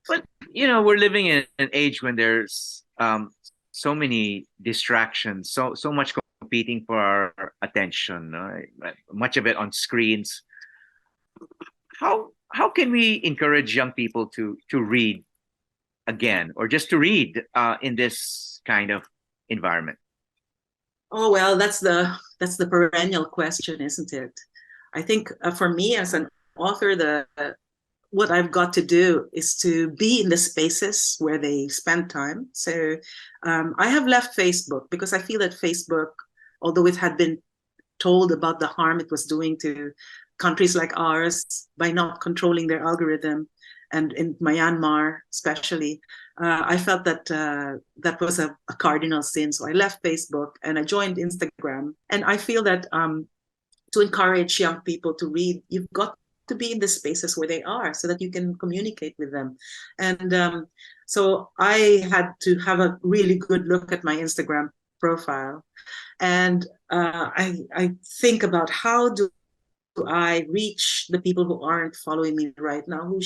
But we're living in an age when there's so many distractions, so much competing for our attention, much of it on screens. How can we encourage young people to read again, or just to read in this kind of environment? Oh well, that's the perennial question, isn't it? I think for me as an author, the what I've got to do is to be in the spaces where they spend time. So I have left Facebook because I feel that Facebook, although it had been told about the harm it was doing to countries like ours by not controlling their algorithm, and in Myanmar especially, I felt that that was a cardinal sin. So I left Facebook and I joined Instagram. And I feel that to encourage young people to read, you've got to be in the spaces where they are so that you can communicate with them. And so I had to have a really good look at my Instagram profile. And I think about how do I reach the people who aren't following me right now, who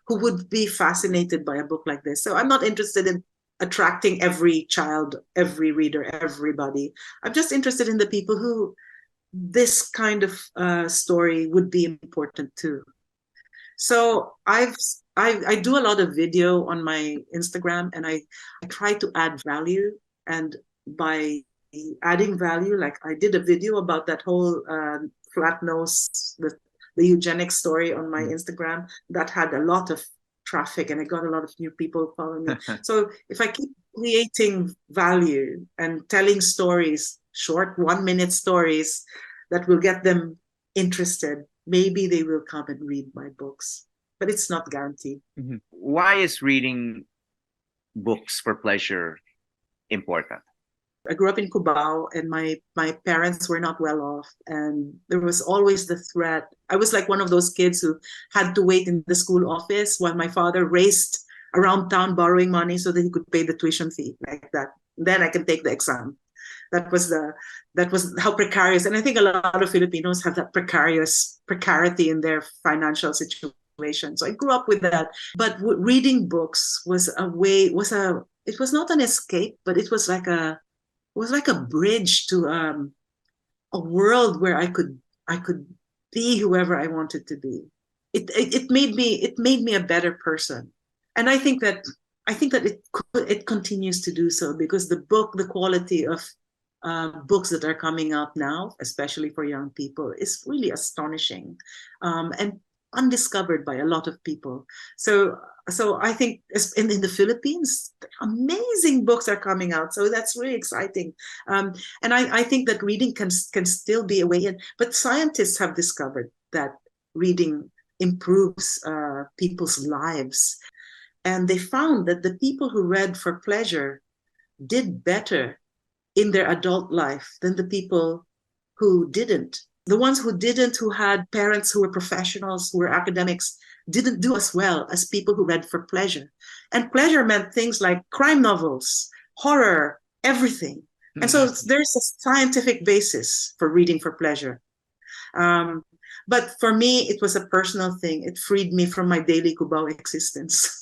would be fascinated by a book like this. So I'm not interested in attracting every child, every reader, everybody. I'm just interested in the people who this kind of story would be important to. So I do a lot of video on my Instagram, and I try to add value. And by adding value, like I did a video about that whole flat nose, the eugenics story on my Instagram that had a lot of traffic, and I got a lot of new people following me. So if I keep creating value and telling stories, short 1 minute stories that will get them interested, maybe they will come and read my books, but it's not guaranteed. Mm-hmm. Why is reading books for pleasure important? I grew up in Cubao, and my parents were not well off, and there was always the threat. I was like one of those kids who had to wait in the school office while my father raced around town borrowing money so that he could pay the tuition fee, like that. Then I can take the exam. That was how precarious. And I think a lot of Filipinos have that precarity in their financial situation. So I grew up with that. But reading books was it was not an escape, but it was like a bridge to a world where I could be whoever I wanted to be. It made me a better person. And I think that it continues to do so, because the quality of books that are coming out now, especially for young people, is really astonishing, and undiscovered by a lot of people. So I think in the Philippines, amazing books are coming out. So that's really exciting. And I think that reading can still be a way in. But scientists have discovered that reading improves people's lives. And they found that the people who read for pleasure did better in their adult life than the people who didn't. The ones who didn't, who had parents who were professionals, who were academics, didn't do as well as people who read for pleasure. And pleasure meant things like crime novels, horror, everything. And so there's a scientific basis for reading for pleasure. But for me, it was a personal thing. It freed me from my daily Cubao existence.